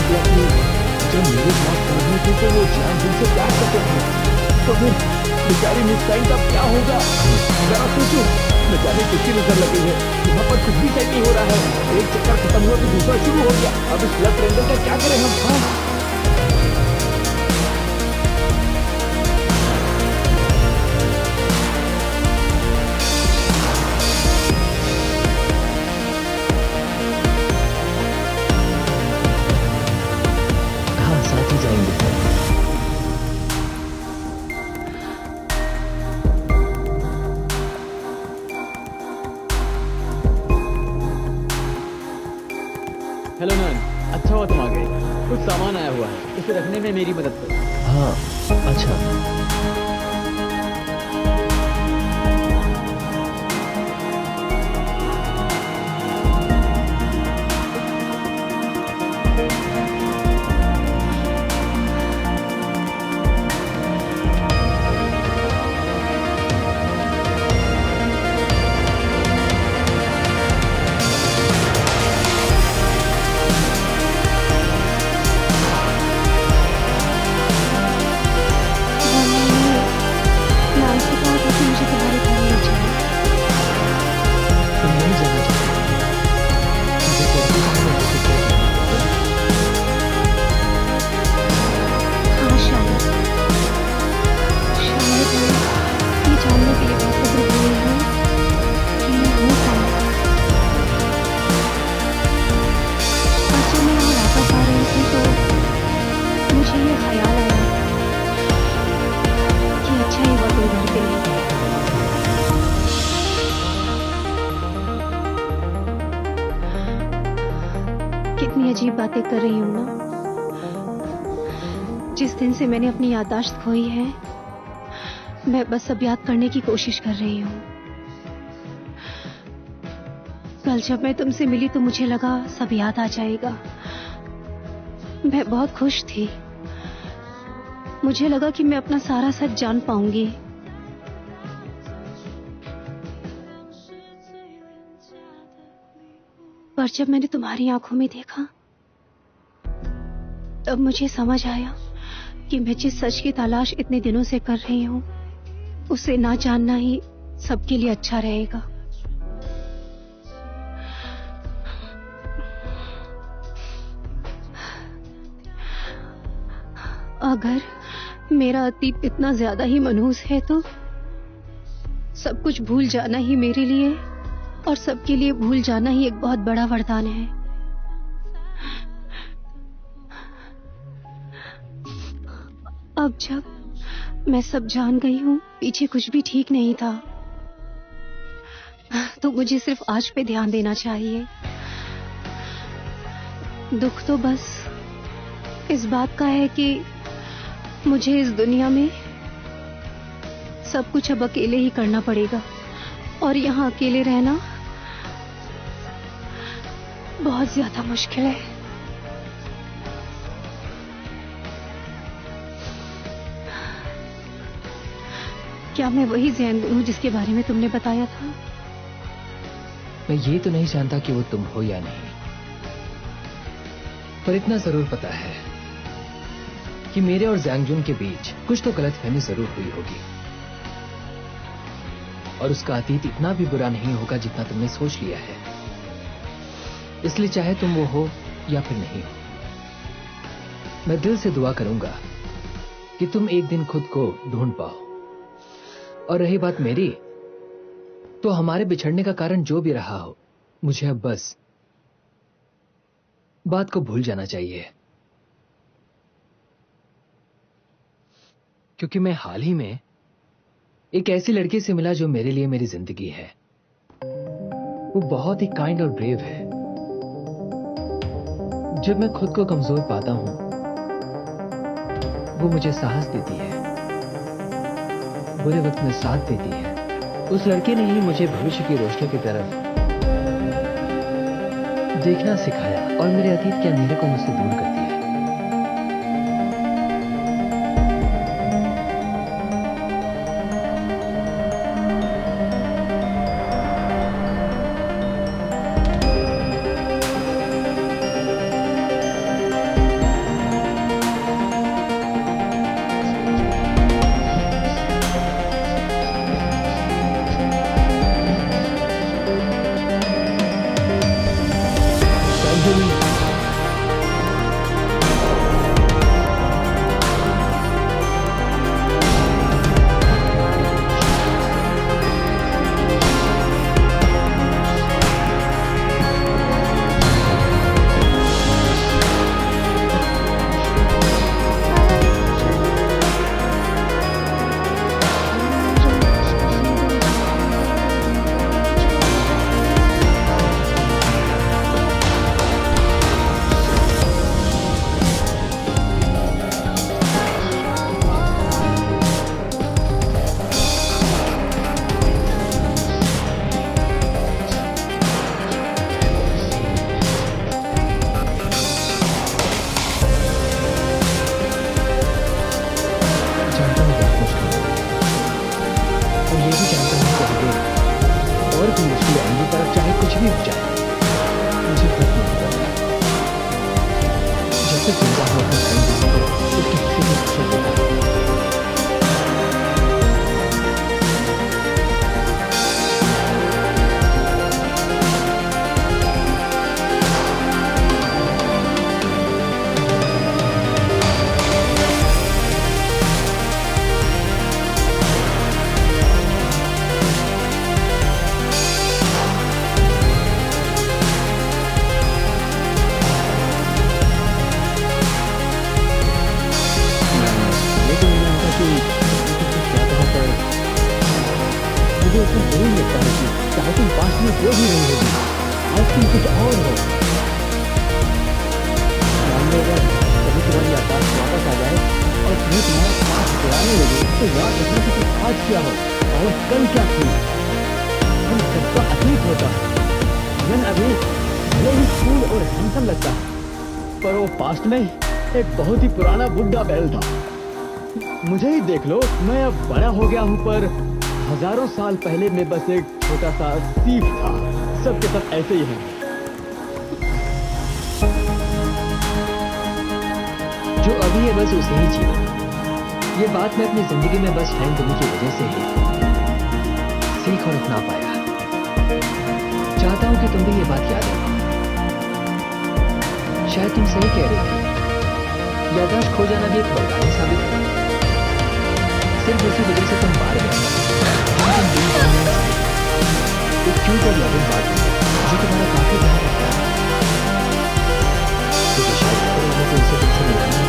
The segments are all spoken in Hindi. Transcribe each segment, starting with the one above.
लकी, जब मेरे साथ पढ़ने थे तो वो जान दिल से प्यार करते थे, तो फिर बेचारी मिस टाइम का क्या होगा? जरा सोचो, न जाने किसकी नजर लगी है, यहाँ पर कुछ भी सही नहीं हो रहा है। एक चक्कर खत्म हुआ तो दूसरा शुरू हो गया। अब इस लव ट्रेंडर का क्या करें हम? हाँ, हाँ, साथ ही जाएंगे सर। हेलो नन, अच्छा हुआ तुम आ गए। कुछ सामान आया हुआ है, इसे रखने में मेरी मदद करो। हाँ, अच्छा। नाम से कहा था कि मुझे तुम्हारे घर ले जाओ। तुम नहीं जाना चाहती? मुझे कैसे जाना है, मुझे क्या करना है? हाँ शायद शायद मैं ये जानने के लिए बेसब्र हुई हूँ कि मैं हूँ कौन। और जब मैं यहाँ वापस आ रही थी तो मुझे ये ख्याल आया कि अच्छा ही हुआ तुम घर पे नहीं गए। कितनी अजीब बातें कर रही हूँ ना। जिस दिन से मैंने अपनी याददाश्त खोई है, मैं बस अब याद करने की कोशिश कर रही हूँ। कल जब मैं तुमसे मिली तो मुझे लगा सब याद आ जाएगा। मैं बहुत खुश थी। मुझे लगा कि मैं अपना सारा सच जान पाऊंगी। पर जब मैंने तुम्हारी आंखों में देखा, तब मुझे समझ आया कि मैं जिस सच की तलाश इतने दिनों से कर रही हूँ, उसे ना जानना ही सबके लिए अच्छा रहेगा। अगर मेरा अतीत इतना ज्यादा ही मनहूस है तो सब कुछ भूल जाना ही मेरे लिए और सबके लिए भूल जाना ही एक बहुत बड़ा वरदान है। अब जब मैं सब जान गई हूँ, पीछे कुछ भी ठीक नहीं था, तो मुझे सिर्फ आज पे ध्यान देना चाहिए। दुख तो बस इस बात का है कि मुझे इस दुनिया में सब कुछ अब अकेले ही करना पड़ेगा और यहाँ अकेले रहना बहुत ज्यादा मुश्किल है। क्या मैं वही जैन हूँ जिसके बारे में तुमने बताया था? मैं ये तो नहीं जानता कि वो तुम हो या नहीं, पर इतना जरूर पता है कि मेरे और जैंगजुन के बीच कुछ तो गलतफहमी जरूर हुई होगी, और उसका अतीत इतना भी बुरा नहीं होगा जितना तुमने सोच लिया है। इसलिए चाहे तुम वो हो या फिर नहीं हो, मैं दिल से दुआ करूंगा कि तुम एक दिन खुद को ढूंढ पाओ। और रही बात मेरी, तो हमारे बिछड़ने का कारण जो भी रहा हो, मुझे अब बस बात को भूल जाना चाहिए, क्योंकि मैं हाल ही में एक ऐसी लड़की से मिला जो मेरे लिए मेरी जिंदगी है। वो बहुत ही काइंड और ब्रेव है। जब मैं खुद को कमजोर पाता हूं, वो मुझे साहस देती है, बुरे वक्त में साथ देती है। उस लड़की ने ही मुझे भविष्य की रोशनी की तरफ देखना सिखाया और मेरे अतीत के अंधेरे को मुझसे दूर कर दिया। से चिंता हो अपने टाइम को उसकी खुशी में अवसर देता है। मुझे इसमें जरूर लगता है कि चाहे तुम पास में जो भी नहीं होगी, आज तुम कुछ और हो। सामने अगर कभी तुम्हारी यादाश्त वापस आ जाए और तुम्हें तुम्हारा पास बुलाने लगे तो याद रखना कि तुम आज क्या हो और कल क्या थी। हम सबका अतीत होता है। मैं अभी भले ही कूल और हैंडसम लगता है, पर वो पास्ट में एक बहुत ही पुराना बुड्ढा बैल था। मुझे ही देख लो, मैं अब बड़ा हो गया हूँ, पर हजारों साल पहले मैं बस एक छोटा सा सीप था। सब के सब ऐसे ही हैं। जो अभी है बस उसे ही जीना। ये बात मैं अपनी जिंदगी में बस टाइम देने की वजह से ही सीख और अपना पाया। चाहता हूं कि तुम भी ये बात याद रखो। शायद तुम सही कह रही थी, याददाश्त खो जाना भी एक वरदान साबित है। सिर्फ उसी वजह से तुम बार गए एक क्यूट और लविंग बात है जो तुम्हारा काफी ध्यान रखता है। मुझे शायद खड़े होने को उसे तुमसे मिलाना है।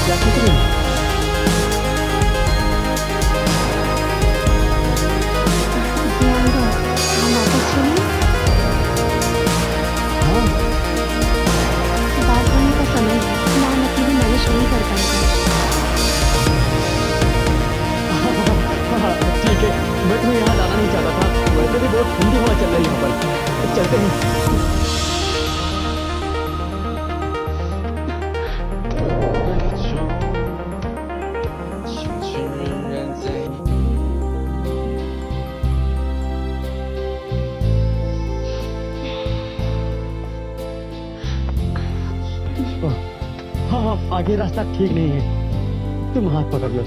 क्या सोच रही हो? हम वापस चलें? हाँ, बात करने का समय है, मैं अकेले मैनेज नहीं कर पाएगा। ठीक है, मैं तुम्हें यहाँ लाना नहीं चाहता था। वैसे भी बहुत ठंडी हवा चल रही है यहाँ पर। चलते हैं। हाँ, आगे रास्ता ठीक नहीं है। तुम हाथ पकड़ लो,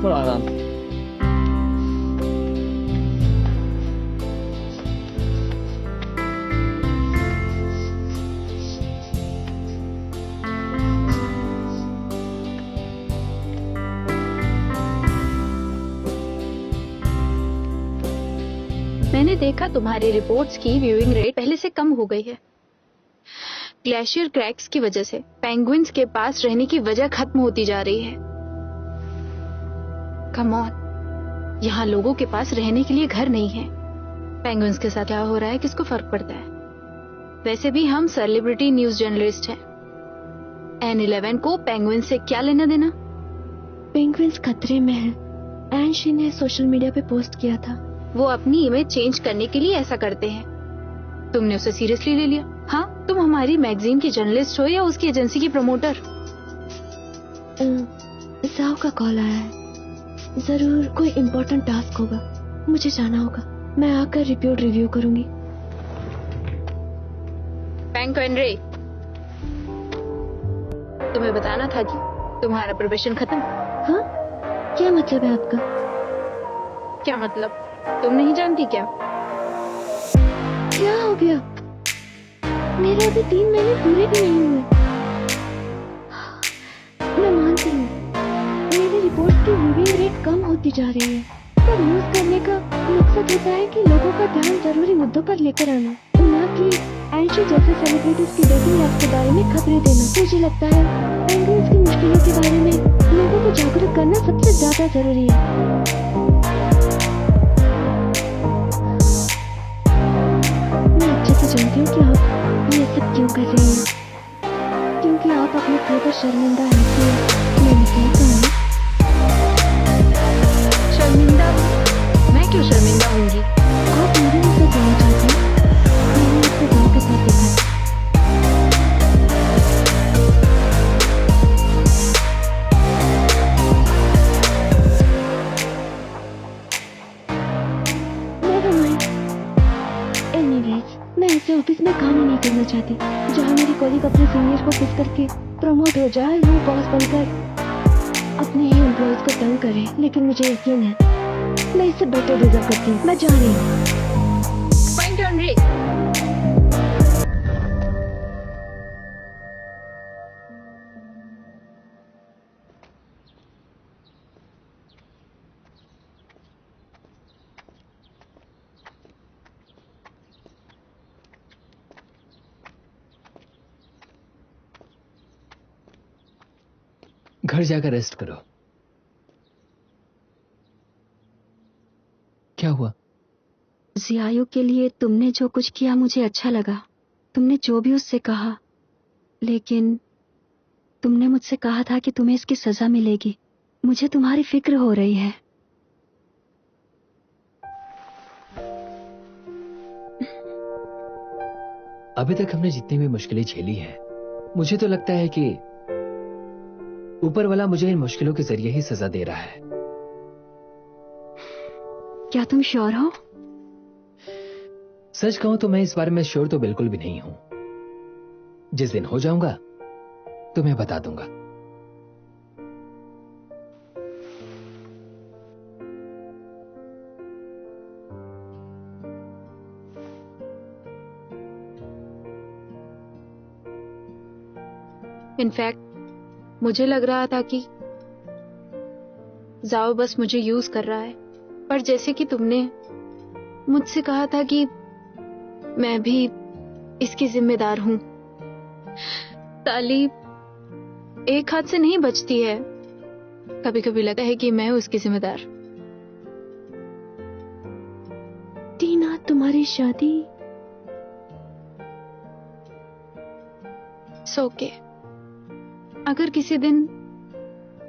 थोड़ा आराम से। मैंने देखा तुम्हारी रिपोर्ट्स की व्यूइंग रेट पहले से कम हो गई है। ग्लेशियर क्रैक्स की वजह से पेंगुइन्स के पास रहने की वजह खत्म होती जा रही है। कम ऑन, यहाँ लोगों के पास रहने के लिए घर नहीं है। पेंगुइन्स के साथ क्या हो रहा है किसको फर्क पड़ता है? वैसे भी हम सेलिब्रिटी न्यूज जर्नलिस्ट हैं। N11 को पेंगुइन से क्या लेना देना? पेंगुइन्स खतरे में है। एंशी ने सोशल मीडिया पे पोस्ट किया था। वो अपनी इमेज चेंज करने के लिए ऐसा करते हैं। तुमने उसे सीरियसली ले लिया? हाँ, तुम हमारी मैगजीन की जर्नलिस्ट हो या उसकी एजेंसी की प्रमोटर? जाओ का कॉल आया है। जरूर कोई इम्पोर्टेंट टास्क होगा, मुझे जाना होगा। मैं आकर रिपोर्ट रिव्यू करूंगी। पेंगुइन रे, तुम्हें बताना था कि तुम्हारा प्रोबेशन खत्म। हाँ, क्या मतलब है आपका? क्या मतलब? तुम नहीं जानती क्या? क्या हो गया? मेरे अभी 3 महीने पूरे भी नहीं हुए। मैं मानती हूँ मेरी रिपोर्ट की व्यूइंग रेट कम होती जा रही है, पर न्यूज करने का मकसद होता है कि लोगों का ध्यान जरूरी मुद्दों पर लेकर आना, न कि एंशी जैसे सेलिब्रिटीज की डेटिंग लाइफ के बारे में खबरें देना। मुझे लगता है पेंगुइन्स की मुश्किलों के बारे में लोगों को जागरूक करना सबसे ज्यादा जरूरी है। जानती हूँ कि आप ये सब क्यों कर रही हैं, क्योंकि आप अपने खुद पर शर्मिंदा हैं। मैं नहीं कहूँगी शर्मिंदा? मैं क्यों शर्मिंदा होंगी? आप मेरे मुझसे जाना चाहती हैं। मैंने आपको गाँव के साथ देखा। ऐसे ऑफिस में काम ही नहीं करना चाहती जहाँ मेरी कॉलीग अपने सीनियर को किस करके प्रमोट हो जाए, वो बॉस बनकर अपने ही एम्प्लॉयज को तंग करे। लेकिन मुझे यकीन है मैं इससे बेटर डिजर्व करती हूँ। मैं जा रही हूँ। फाइन टर्न रे। घर जाकर रेस्ट करो। क्या हुआ? जियायु के लिए तुमने जो कुछ किया मुझे अच्छा लगा। तुमने जो भी उससे कहा, लेकिन तुमने मुझसे कहा था कि तुम्हें इसकी सजा मिलेगी। मुझे तुम्हारी फिक्र हो रही है। अभी तक हमने जितनी भी मुश्किलें झेली हैं, मुझे तो लगता है कि ऊपर वाला मुझे इन मुश्किलों के जरिए ही सजा दे रहा है। क्या तुम श्योर हो? सच कहूं तो मैं इस बारे में श्योर तो बिल्कुल भी नहीं हूं। जिस दिन हो जाऊंगा तुम्हें बता दूंगा। इनफैक्ट मुझे लग रहा था कि जाओ बस मुझे यूज कर रहा है, पर जैसे कि तुमने मुझसे कहा था कि मैं भी इसकी जिम्मेदार हूं। ताली एक हाथ से नहीं बचती है। कभी कभी लगा है कि मैं हूं उसकी जिम्मेदार। टीना, तुम्हारी शादी ओके। अगर किसी दिन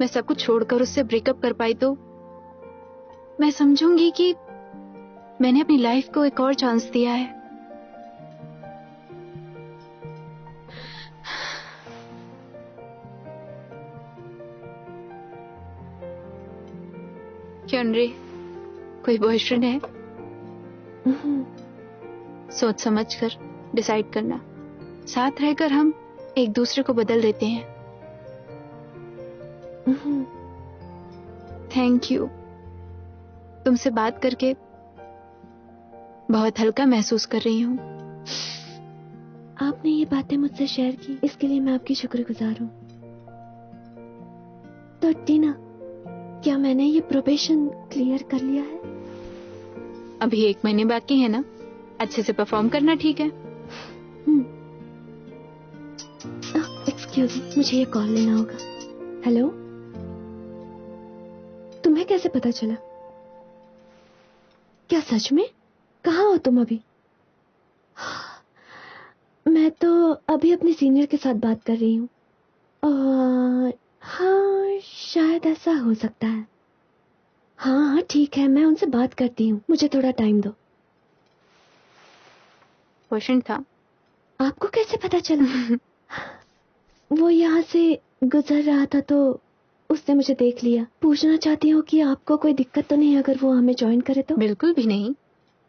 मैं सब कुछ छोड़कर उससे ब्रेकअप कर पाई तो मैं समझूंगी कि मैंने अपनी लाइफ को एक और चांस दिया है। क्यों रे, कोई बॉयफ्रेंड है? सोच समझ कर डिसाइड करना। साथ रहकर हम एक दूसरे को बदल देते हैं। Thank you. तुमसे बात करके बहुत हल्का महसूस कर रही हूँ। आपने ये बातें मुझसे शेयर की, इसके लिए मैं आपकी शुक्रगुजार हूँ। तो टीना, क्या मैंने ये प्रोबेशन क्लियर कर लिया है? अभी 1 महीने बाकी है ना, अच्छे से परफॉर्म करना। ठीक है? एक्सक्यूज मी, मुझे ये कॉल लेना होगा। हेलो, तुम्हें कैसे पता चला? क्या सच में? कहाँ हो तुम अभी? मैं तो अभी अपने सीनियर के साथ बात कर रही हूँ। हाँ, शायद ऐसा हो सकता है। हाँ ठीक है, मैं उनसे बात करती हूँ, मुझे थोड़ा टाइम दो। बॉयफ्रेंड था? आपको कैसे पता चला? वो यहाँ से गुजर रहा था तो उसने मुझे देख लिया। पूछना चाहती हूँ कि आपको कोई दिक्कत तो नहीं अगर वो हमें ज्वाइन करे तो? बिल्कुल भी नहीं।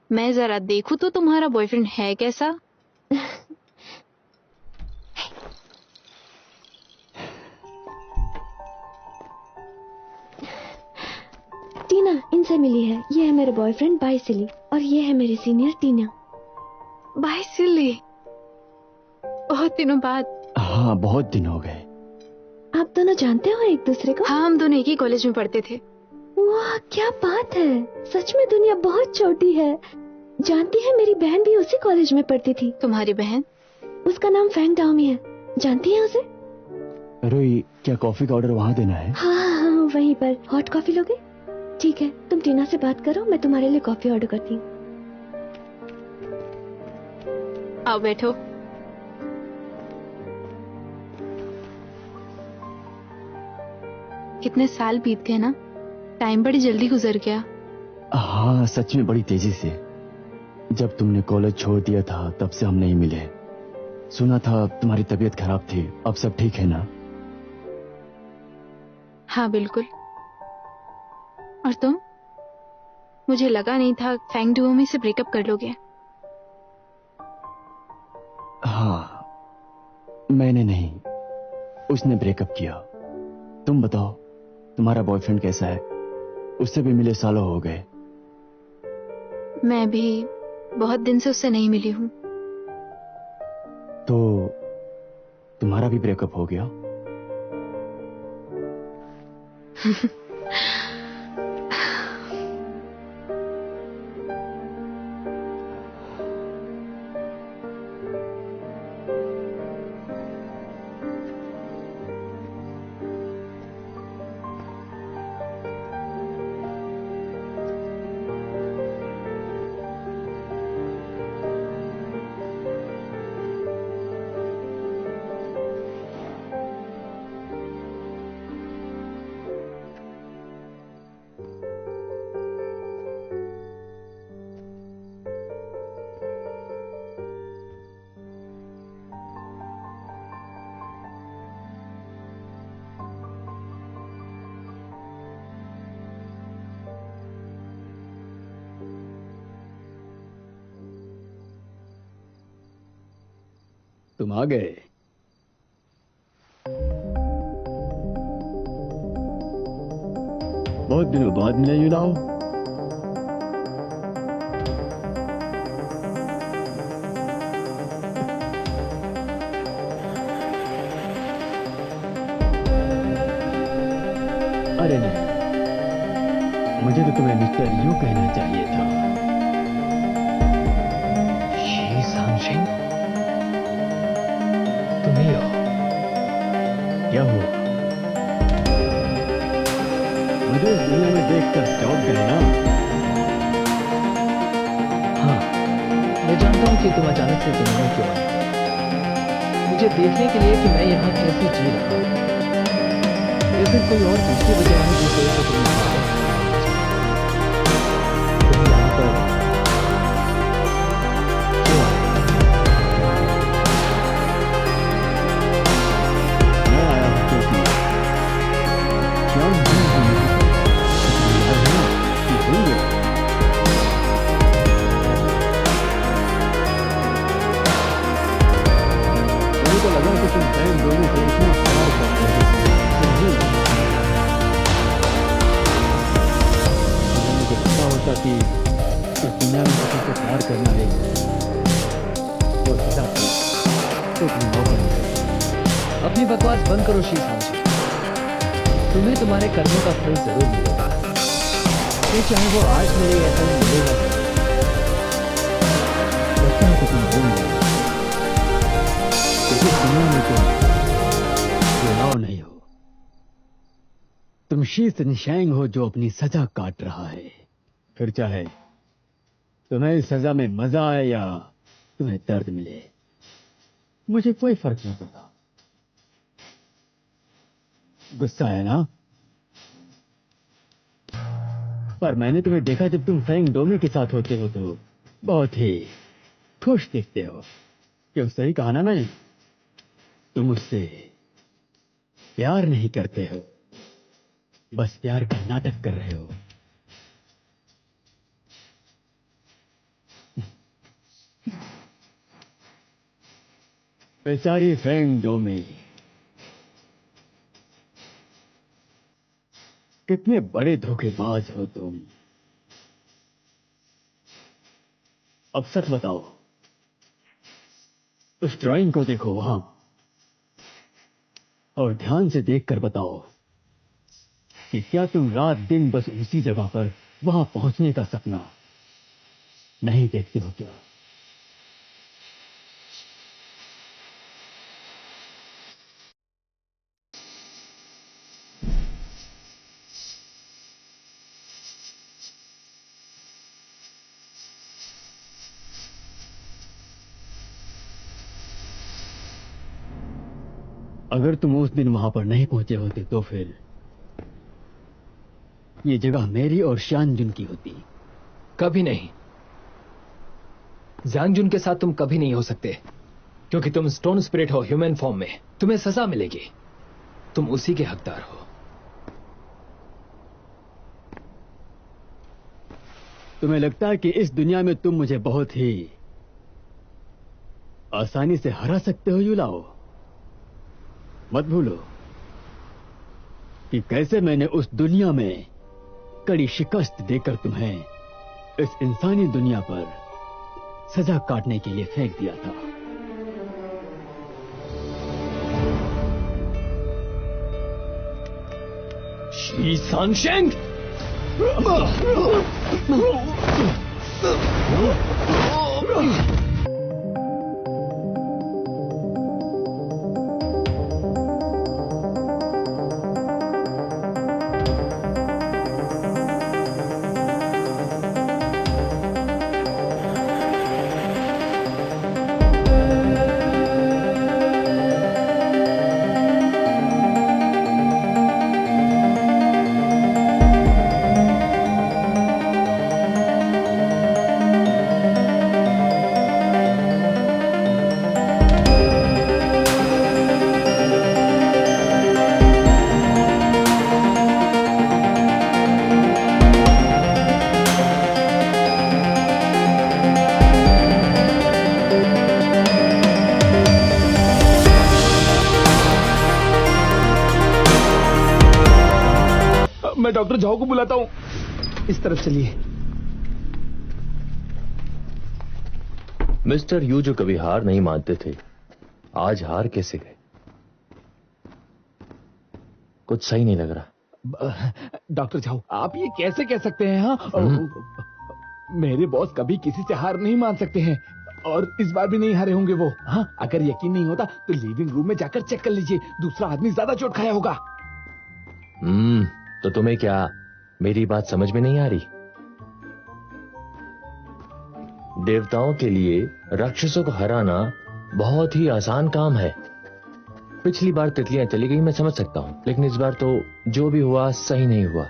मैं जरा देखूं तो तुम्हारा बॉयफ्रेंड है कैसा। टीना इनसे मिली है। ये है मेरे बॉयफ्रेंड बाइसिली और ये है मेरी सीनियर टीना। बाइसिली, बहुत दिनों बाद। हाँ, बहुत दिन हो गए। आप दोनों जानते हो एक दूसरे को? हाँ, हम दोनों एक ही कॉलेज में पढ़ते थे। वाह, क्या बात है। सच में दुनिया बहुत छोटी है। जानती है, मेरी बहन भी उसी कॉलेज में पढ़ती थी। तुम्हारी बहन? उसका नाम फैंग डाओमी है। जानती है उसे? रोई, क्या कॉफी का ऑर्डर वहाँ देना है? हाँ, वहीं पर। हॉट कॉफी लोगे? ठीक है, तुम टीना से बात करो, मैं तुम्हारे लिए कॉफी ऑर्डर करती हूँ। आओ बैठो। कितने साल बीत गए ना, टाइम बड़ी जल्दी गुजर गया। हाँ, सच में बड़ी तेजी से। जब तुमने कॉलेज छोड़ दिया था तब से हम नहीं मिले। सुना था तुम्हारी तबीयत खराब थी, अब सब ठीक है ना? हाँ बिल्कुल। और तुम? मुझे लगा नहीं था फैंग डुओमी से ब्रेकअप कर लोगे। मैंने नहीं, उसने ब्रेकअप किया। तुम बताओ, तुम्हारा बॉयफ्रेंड कैसा है? उससे भी मिले सालों हो गए। मैं भी बहुत दिन से उससे नहीं मिली हूँ। तो तुम्हारा भी ब्रेकअप हो गया? तुम आ गए। बहुत दिनों बाद मिले युलाओ। अरे नहीं, मुझे तो तुम्हें मिस्टर यू कहना चाहिए था। शी सांशिंग, तुम ही हो? क्या हुआ? मुझे इस दुनिया में देखकर चौंक गए ना? हाँ, मैं जानता हूँ कि तुम अचानक से दुनिया में क्यों आए। मुझे देखने के लिए कि मैं यहाँ कैसे जी रहा हूँ, या फिर कोई और दूसरी वजह है जिस वजह से तुम यहाँ आए। तुम यहाँ पर क्यों आए? मैं आया हूँ क्योंकि श्याम जी मुझे तो लगा कि तुम बहन दोनों को इतना प्यार करते हो। मुझे पता होता कि इस दुनिया में किसी को प्यार करना है तो सीधा तो तुम मौका नहीं देते। अपनी बकवास बंद करो शी सांशिंग। तुम्हें तुम्हारे कर्मों का फल जरूर मिलेगा, ये चाहे वो आज मिले या कल मिलेगा। लगता है कि तुम भूल गए कि इस दुनिया में तुम युलाओ नहीं हो, तुम शी सनशाइन हो जो अपनी सजा काट रहा है। फिर चाहे तुम्हें इस सजा में मजा आए या तुम्हें दर्द मिले, मुझे कोई फर्क नहीं पड़ता। गुस्सा है ना? पर मैंने तुम्हें देखा जब तुम फैंग डोमी के साथ होते हो तो बहुत ही खुश दिखते हो। क्यों, सही कहा ना मैंने? तुम उससे प्यार नहीं करते हो, बस प्यार का नाटक कर रहे हो। बेचारी फैंग डोमी, कितने बड़े धोखेबाज हो तुम। अब सच बताओ, उस ड्राइंग को देखो वहां, और ध्यान से देखकर बताओ कि क्या तुम रात दिन बस उसी जगह पर वहां पहुंचने का सपना नहीं देखते हो क्या? अगर तुम उस दिन वहां पर नहीं पहुंचे होते तो फिर ये जगह मेरी और शानजुन की होती। कभी नहीं। ज़ांगजुन के साथ तुम कभी नहीं हो सकते, क्योंकि तुम स्टोन स्पिरिट हो ह्यूमन फॉर्म में। तुम्हें सजा मिलेगी, तुम उसी के हकदार हो। तुम्हें लगता है कि इस दुनिया में तुम मुझे बहुत ही आसानी से हरा सकते हो युलाओ? मत भूलो कि कैसे मैंने उस दुनिया में कड़ी शिकस्त देकर तुम्हें इस इंसानी दुनिया पर सजा काटने के लिए फेंक दिया था। शी सांशेंग! मैं डॉक्टर झाओ को बुलाता हूं। इस तरफ चलिए। मिस्टर यू जो कभी हार नहीं मानते थे, आज हार कैसे गए? कुछ सही नहीं लग रहा। डॉक्टर झाओ, आप ये कैसे कह सकते हैं? हाँ, मेरे बॉस कभी किसी से हार नहीं मान सकते हैं और इस बार भी नहीं हारे होंगे वो। हाँ, अगर यकीन नहीं होता तो लिविंग रूम में जाकर चेक कर लीजिए, दूसरा आदमी ज्यादा चोट खाया होगा। तो तुम्हें क्या मेरी बात समझ में नहीं आ रही? देवताओं के लिए राक्षसों को हराना बहुत ही आसान काम है। पिछली बार तितलियां चली गई, मैं समझ सकता हूं, लेकिन इस बार तो जो भी हुआ सही नहीं हुआ।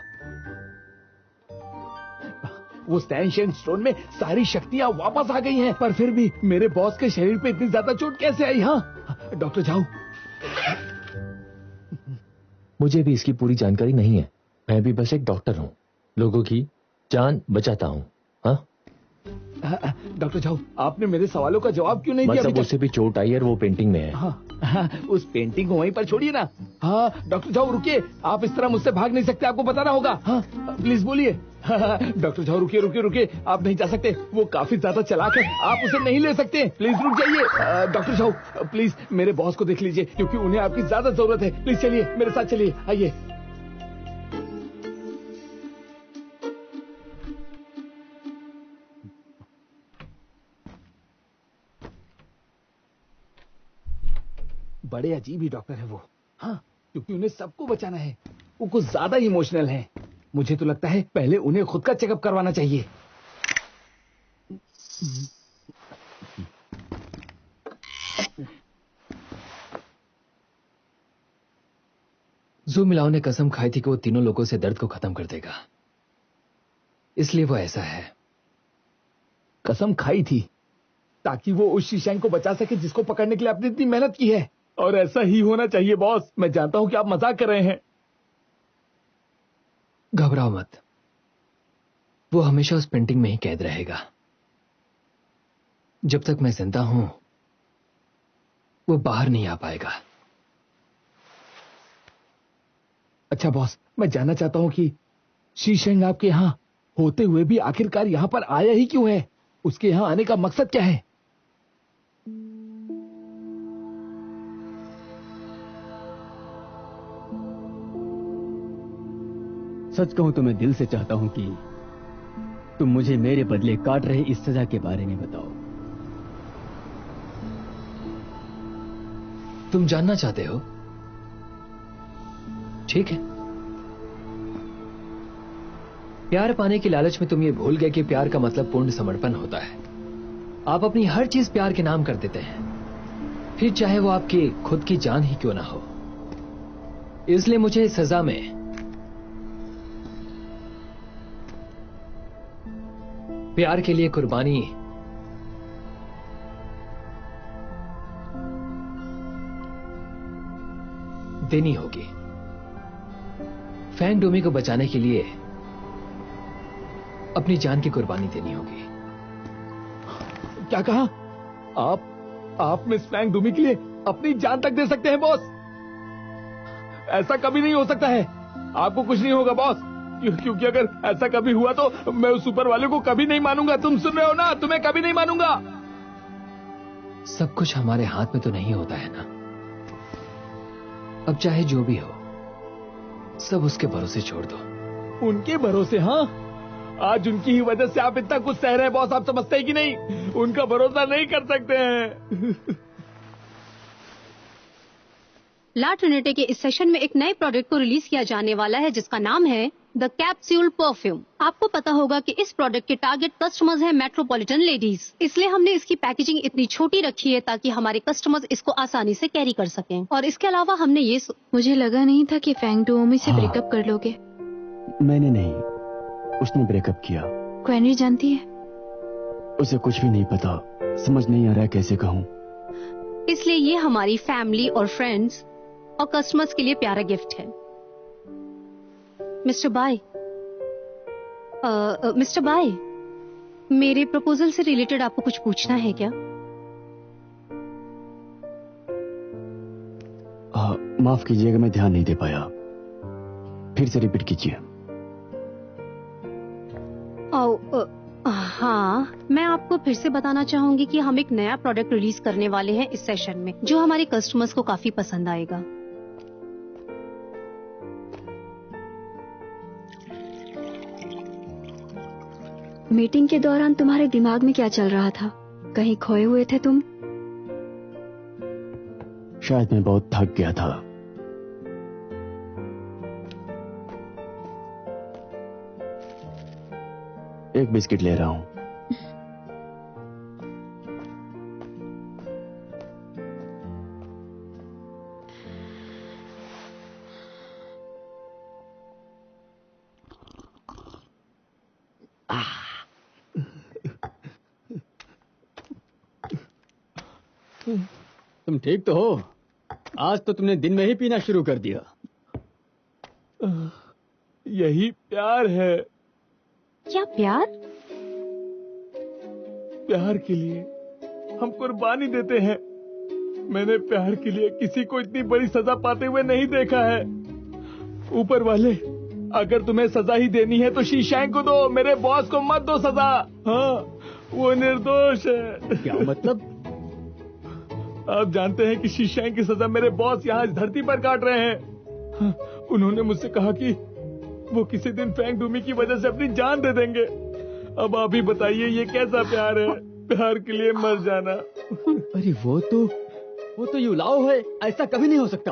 वो स्टैनशेन स्टोन में सारी शक्तियां वापस आ गई हैं, पर फिर भी मेरे बॉस के शरीर पे इतनी ज्यादा चोट कैसे आई? हाँ डॉक्टर झाओ, मुझे भी इसकी पूरी जानकारी नहीं है। मैं भी बस एक डॉक्टर हूं, लोगों की जान बचाता हूं। हाँ डॉक्टर झाओ, आपने मेरे सवालों का जवाब क्यों नहीं दिया? मतलब उसे भी चोट आई और वो पेंटिंग में है। हाँ, उस पेंटिंग को वहीं पर छोड़िए ना। हाँ डॉक्टर झाओ रुकिए, आप इस तरह मुझसे भाग नहीं सकते, आपको बताना होगा। हाँ प्लीज बोलिए। डॉक्टर झाओ रुकिए रुकिए रुकिए, आप नहीं जा सकते, वो काफी ज्यादा चालाक है, आप उसे नहीं ले सकते, प्लीज रुक जाइए। डॉक्टर झाओ प्लीज मेरे बॉस को देख लीजिए, क्योंकि उन्हें आपकी ज्यादा जरूरत है। प्लीज चलिए मेरे साथ, चलिए आइए। बड़े अजीब ही डॉक्टर है वो। हाँ, क्योंकि उन्हें सबको बचाना है, वो कुछ ज्यादा इमोशनल है। मुझे तो लगता है पहले उन्हें खुद का चेकअप करवाना चाहिए। जू मिलाओ ने कसम खाई थी कि वो तीनों लोगों से दर्द को खत्म कर देगा, इसलिए वो ऐसा है। कसम खाई थी ताकि वो उस शीशेंग को बचा सके जिसको पकड़ने के लिए आपने इतनी मेहनत की है, और ऐसा ही होना चाहिए बॉस। मैं जानता हूं कि आप मजाक कर रहे हैं। घबराओ मत, वो हमेशा उस पेंटिंग में ही कैद रहेगा। जब तक मैं जिंदा हूं वो बाहर नहीं आ पाएगा। अच्छा बॉस, मैं जानना चाहता हूं कि शीशेंग आपके यहां होते हुए भी आखिरकार यहां पर आया ही क्यों है? उसके यहां आने का मकसद क्या है? सच कहूं तो मैं दिल से चाहता हूं कि तुम मुझे मेरे बदले काट रहे इस सजा के बारे में बताओ। तुम जानना चाहते हो? ठीक है। प्यार पाने की लालच में तुम ये भूल गए कि प्यार का मतलब पूर्ण समर्पण होता है। आप अपनी हर चीज प्यार के नाम कर देते हैं, फिर चाहे वो आपकी खुद की जान ही क्यों ना हो। इसलिए मुझे इस सजा में प्यार के लिए कुर्बानी देनी होगी। फैंग डोमी को बचाने के लिए अपनी जान की कुर्बानी देनी होगी। क्या कहा? आप मिस फैंग डोमी के लिए अपनी जान तक दे सकते हैं बॉस? ऐसा कभी नहीं हो सकता है। आपको कुछ नहीं होगा बॉस, क्योंकि अगर ऐसा कभी हुआ तो मैं उस ऊपर वाले को कभी नहीं मानूंगा। तुम सुन रहे हो ना, तुम्हें कभी नहीं मानूंगा। सब कुछ हमारे हाथ में तो नहीं होता है ना। अब चाहे जो भी हो, सब उसके भरोसे छोड़ दो। उनके भरोसे? हाँ, आज उनकी ही वजह से आप इतना कुछ सह रहे हैं बॉस। आप समझते हैं कि नहीं? उनका भरोसा नहीं कर सकते हैं। ला ट्रिनिटी के इस सेशन में एक नए प्रोडक्ट को रिलीज किया जाने वाला है जिसका नाम है द कैप्सूल परफ्यूम। आपको पता होगा कि इस प्रोडक्ट के टारगेट कस्टमर्स हैं मेट्रोपॉलिटन लेडीज, इसलिए हमने इसकी पैकेजिंग इतनी छोटी रखी है ताकि हमारे कस्टमर्स इसको आसानी से कैरी कर सकें। और इसके अलावा हमने ये मुझे लगा नहीं था कि फैंग डुओमी से हाँ। ब्रेकअप कर लोगे। मैंने नहीं, उसने ब्रेकअप किया। क्वेनरी जानती है? उसे कुछ भी नहीं पता, समझ नहीं आ रहा है कैसे कहूँ। इसलिए ये हमारी फैमिली और फ्रेंड्स और कस्टमर्स के लिए प्यारा गिफ्ट है। मिस्टर बाय, मिस्टर बाय, मेरे प्रपोजल से रिलेटेड आपको कुछ पूछना है क्या? माफ कीजिएगा, मैं ध्यान नहीं दे पाया, फिर से रिपीट कीजिए। हाँ, मैं आपको फिर से बताना चाहूंगी कि हम एक नया प्रोडक्ट रिलीज करने वाले हैं इस सेशन में, जो हमारे कस्टमर्स को काफी पसंद आएगा। मीटिंग के दौरान तुम्हारे दिमाग में क्या चल रहा था? कहीं खोए हुए थे तुम? शायद मैं बहुत थक गया था। एक बिस्किट ले रहा हूं। तुम ठीक तो हो? आज तो तुमने दिन में ही पीना शुरू कर दिया। यही प्यार है। क्या प्यार? प्यार के लिए हम कुर्बानी देते हैं। मैंने प्यार के लिए किसी को इतनी बड़ी सजा पाते हुए नहीं देखा है। ऊपर वाले, अगर तुम्हें सजा ही देनी है तो शीशांग को दो, मेरे बॉस को मत दो सजा। हाँ, वो निर्दोष है। क्या मतलब? आप जानते हैं कि शीशांग की सजा मेरे बॉस यहाँ इस धरती पर काट रहे हैं। हाँ, उन्होंने मुझसे कहा कि वो किसी दिन फैंग डूमी की वजह से अपनी जान दे देंगे। अब आप ही बताइए, ये कैसा प्यार है? प्यार के लिए मर जाना। अरे वो तो युलाओ है, ऐसा कभी नहीं हो सकता।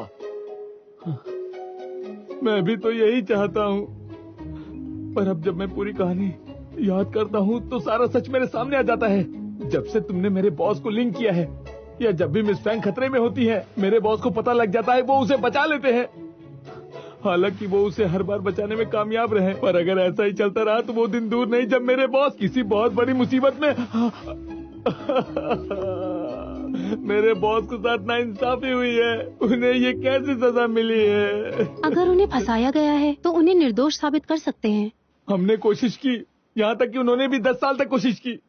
मैं भी तो यही चाहता हूँ, पर अब जब मैं पूरी कहानी याद करता हूँ तो सारा सच मेरे सामने आ जाता है। जब से तुमने मेरे बॉस को लिंक किया है, या जब भी मिस फैंग खतरे में होती है, मेरे बॉस को पता लग जाता है, वो उसे बचा लेते हैं। हालांकि वो उसे हर बार बचाने में कामयाब रहे, पर अगर ऐसा ही चलता रहा तो वो दिन दूर नहीं जब मेरे बॉस किसी बहुत बड़ी मुसीबत में मेरे बॉस के साथ नाइंसाफी हुई है। उन्हें ये कैसी सजा मिली है? अगर उन्हें फंसाया गया है तो उन्हें निर्दोष साबित कर सकते हैं। हमने कोशिश की, यहाँ तक कि उन्होंने भी 10 साल तक कोशिश की।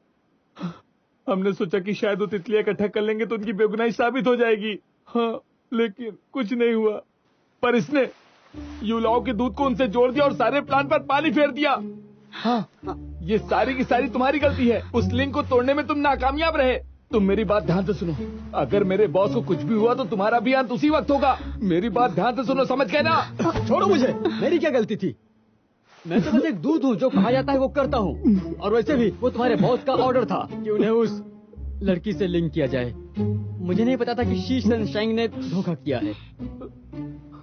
हमने सोचा कि शायद वो तितलियां इकट्ठा कर लेंगे तो उनकी बेगुनाही साबित हो जाएगी। हाँ, लेकिन कुछ नहीं हुआ। पर इसने युलाओ के दूध को उनसे जोड़ दिया और सारे प्लान पर पानी फेर दिया। हाँ, ये सारी की सारी तुम्हारी गलती है। उस लिंक को तोड़ने में तुम नाकामयाब रहे। तुम मेरी बात ध्यान से सुनो। अगर मेरे बॉस को कुछ भी हुआ तो तुम्हारा भी अंत उसी वक्त होगा। मेरी बात ध्यान से सुनो, समझ गए ना? छोड़ो मुझे, मेरी क्या गलती थी? मैं तो बस एक दूध हूँ, जो कहा जाता है वो करता हूँ। और वैसे भी वो तुम्हारे बॉस का ऑर्डर था कि उन्हें उस लड़की से लिंक किया जाए। मुझे नहीं पता था कि शी सनशाइन ने धोखा किया है।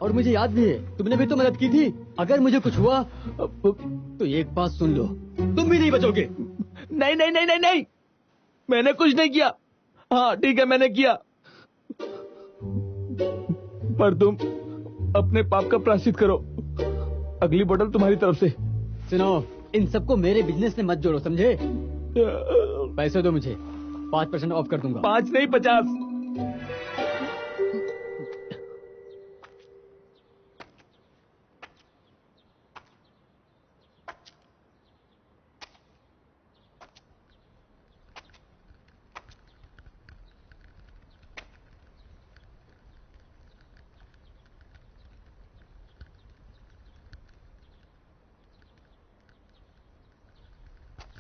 और मुझे याद भी है, तुमने भी तो मदद की थी। अगर मुझे कुछ हुआ तो एक बात सुन लो, तुम भी नहीं बचोगे। नहीं नहीं नहीं नहीं नहीं, मैंने कुछ नहीं किया। हाँ ठीक है, मैंने किया, पर तुम अपने पाप का प्रायश्चित करो। अगली बोतल तुम्हारी तरफ से। सुनो, इन सबको मेरे बिजनेस में मत जोड़ो, समझे? पैसे दो मुझे, 5% ऑफ कर दूंगा। 5 नहीं 50।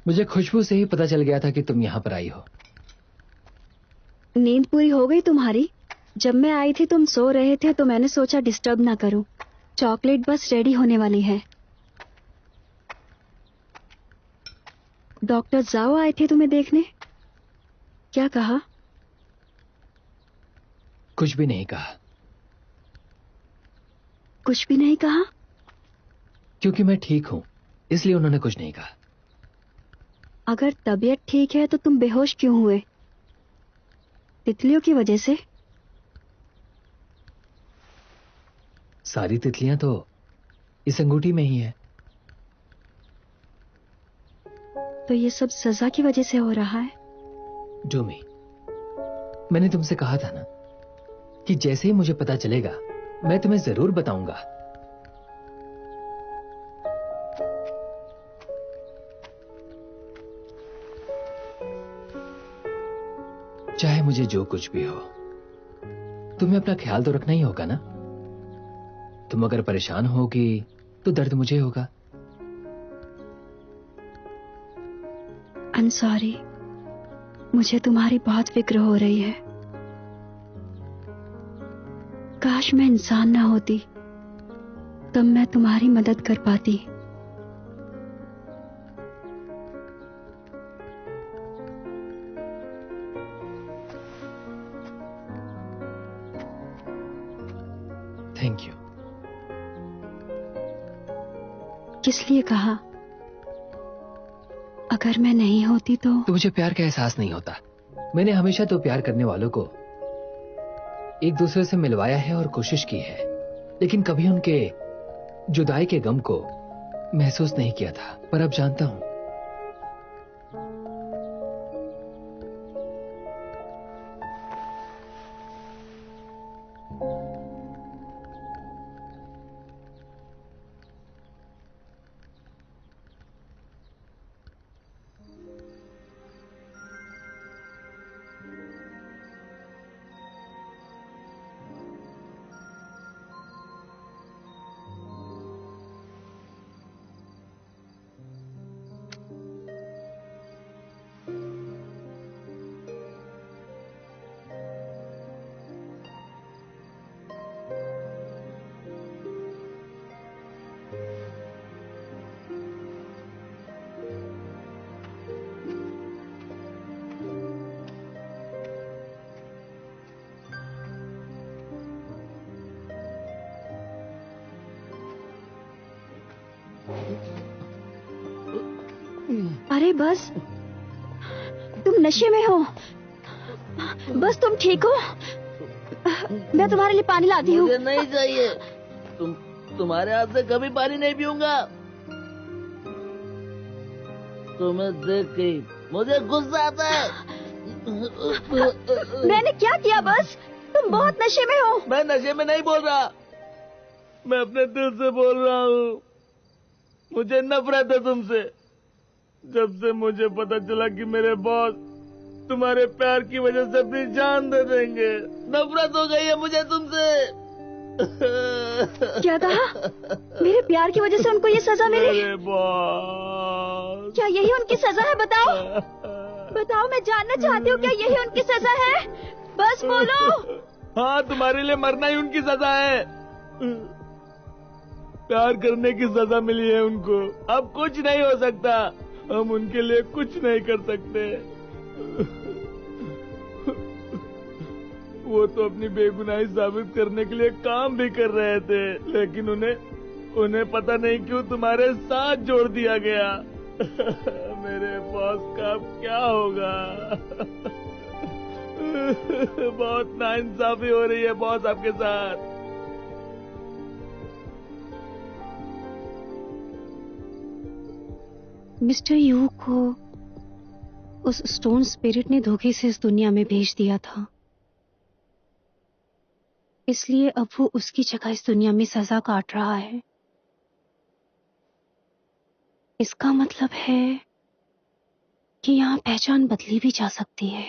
मुझे खुशबू से ही पता चल गया था कि तुम यहाँ पर आई हो। नींद पूरी हो गई तुम्हारी? जब मैं आई थी तुम सो रहे थे तो मैंने सोचा डिस्टर्ब ना करूं। चॉकलेट बस रेडी होने वाली है। डॉक्टर जाओ आए थे तुम्हें देखने, क्या कहा? कुछ भी नहीं कहा। कुछ भी नहीं कहा? क्योंकि मैं ठीक हूं, इसलिए उन्होंने कुछ नहीं कहा। अगर तबीयत ठीक है तो तुम बेहोश क्यों हुए? तितलियों की वजह से? सारी तितलियां तो इस अंगूठी में ही है। तो ये सब सजा की वजह से हो रहा है? डोमी, मैंने तुमसे कहा था ना कि जैसे ही मुझे पता चलेगा मैं तुम्हें जरूर बताऊंगा। चाहे मुझे जो कुछ भी हो, तुम्हें अपना ख्याल तो रखना ही होगा ना। तुम अगर परेशान होगी तो दर्द मुझे होगा। आई एम सॉरी, मुझे तुम्हारी बहुत फिक्र हो रही है। काश मैं इंसान ना होती, तब मैं तुम्हारी मदद कर पाती। Thank you. किस लिए कहा? अगर मैं नहीं होती तो मुझे प्यार का एहसास नहीं होता। मैंने हमेशा तो प्यार करने वालों को एक दूसरे से मिलवाया है और कोशिश की है, लेकिन कभी उनके जुदाई के गम को महसूस नहीं किया था। पर अब जानता हूं। अरे बस, तुम नशे में हो। बस तुम ठीक हो? मैं तुम्हारे लिए पानी लाती हूँ। मुझे नहीं चाहिए। तुम्हारे हाथ से कभी पानी नहीं पीऊंगा। तुम्हें देख के मुझे गुस्सा आता है। मैंने क्या किया? बस तुम बहुत नशे में हो। मैं नशे में नहीं बोल रहा, मैं अपने दिल से बोल रहा हूँ। मुझे नफरत है तुमसे। जब से मुझे पता चला कि मेरे बॉस तुम्हारे प्यार की वजह से अपनी जान दे देंगे, नफरत हो गई है मुझे तुमसे। क्या कहा? मेरे प्यार की वजह से उनको ये सजा मिली? मेरे बॉस, क्या यही उनकी सजा है? बताओ बताओ, मैं जानना चाहती हूँ, क्या यही उनकी सजा है? बस बोलो। हाँ, तुम्हारे लिए मरना ही उनकी सजा है। प्यार करने की सजा मिली है उनको। अब कुछ नहीं हो सकता। हम उनके लिए कुछ नहीं कर सकते। वो तो अपनी बेगुनाही साबित करने के लिए काम भी कर रहे थे, लेकिन उन्हें पता नहीं क्यों तुम्हारे साथ जोड़ दिया गया। मेरे बॉस का अब क्या होगा? बहुत नाइंसाफी हो रही है बॉस आपके साथ। मिस्टर यू को उस स्टोन स्पिरिट ने धोखे से इस दुनिया में भेज दिया था, इसलिए अब वो उसकी जगह इस दुनिया में सजा काट रहा है। इसका मतलब है कि यहाँ पहचान बदली भी जा सकती है।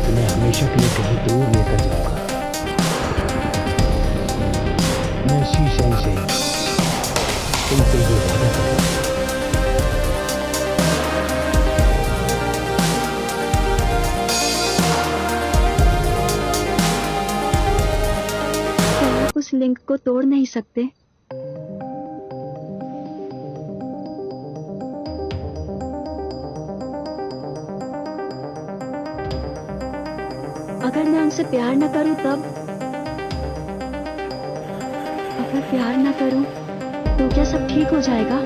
तुम्हें हमेशा के लिए कहीं दूर लेकर जाऊंगा। मैं शीशे से तुमसे ये वादा करता हूं। क्या आप उस लिंक को तोड़ नहीं सकते? अगर मैं उनसे प्यार न करूं तब? अगर प्यार न करूं तो क्या सब ठीक हो जाएगा?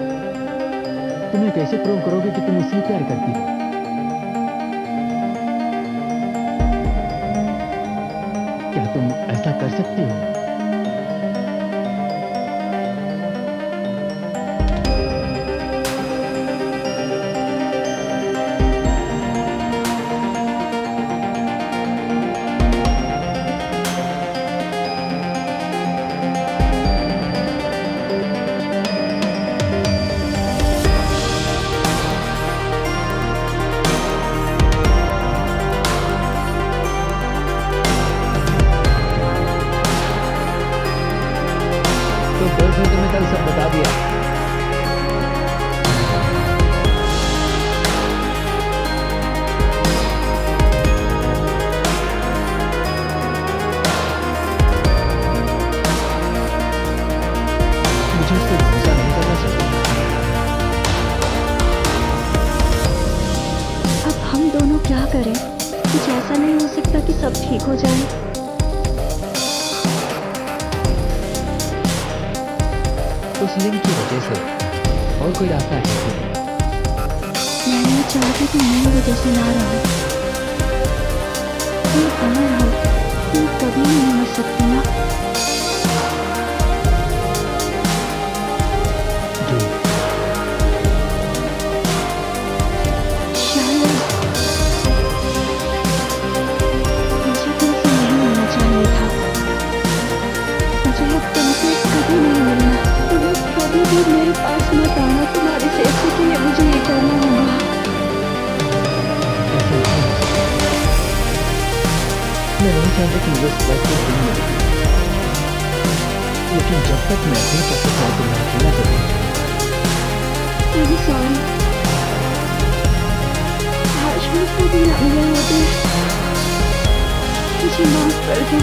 तुम्हें कैसे प्रूव करोगे कि तुम उससे प्यार करती हो? क्या तुम ऐसा कर सकती हो? तो गर्ल्स ने तुम्हें कल सब बता दिया। मुझे उस पर भरोसा नहीं करना चाहिए। अब हम दोनों क्या करें? कुछ ऐसा नहीं हो सकता कि सब ठीक हो जाए? उस लिंक की वजह से और कोई रास्ता है कि नहीं? मैं ये चाहती कि मेरी वजह से ना रहो। तुम अमर हो, तुम कभी नहीं मर सकती ना। शायद मुझे तुमसे नहीं मिलना चाहिए था। मुझे अब तुमसे कभी नहीं मिलना। तुम कभी भी मेरे पास मत आना। तुम्हारी सेफ्टी के लिए मुझे ये करना होगा। ऐसा नहीं हो सकता। मैं नहीं चाहता कि मुझे स्पेसिफिक दिन मिले, लेकिन जब तक मैं हूं तब तक मैं तुम्हें अकेला करूंगा। I'm sorry. काश मैं कभी ना मिले होते। मुझे माफ कर दो।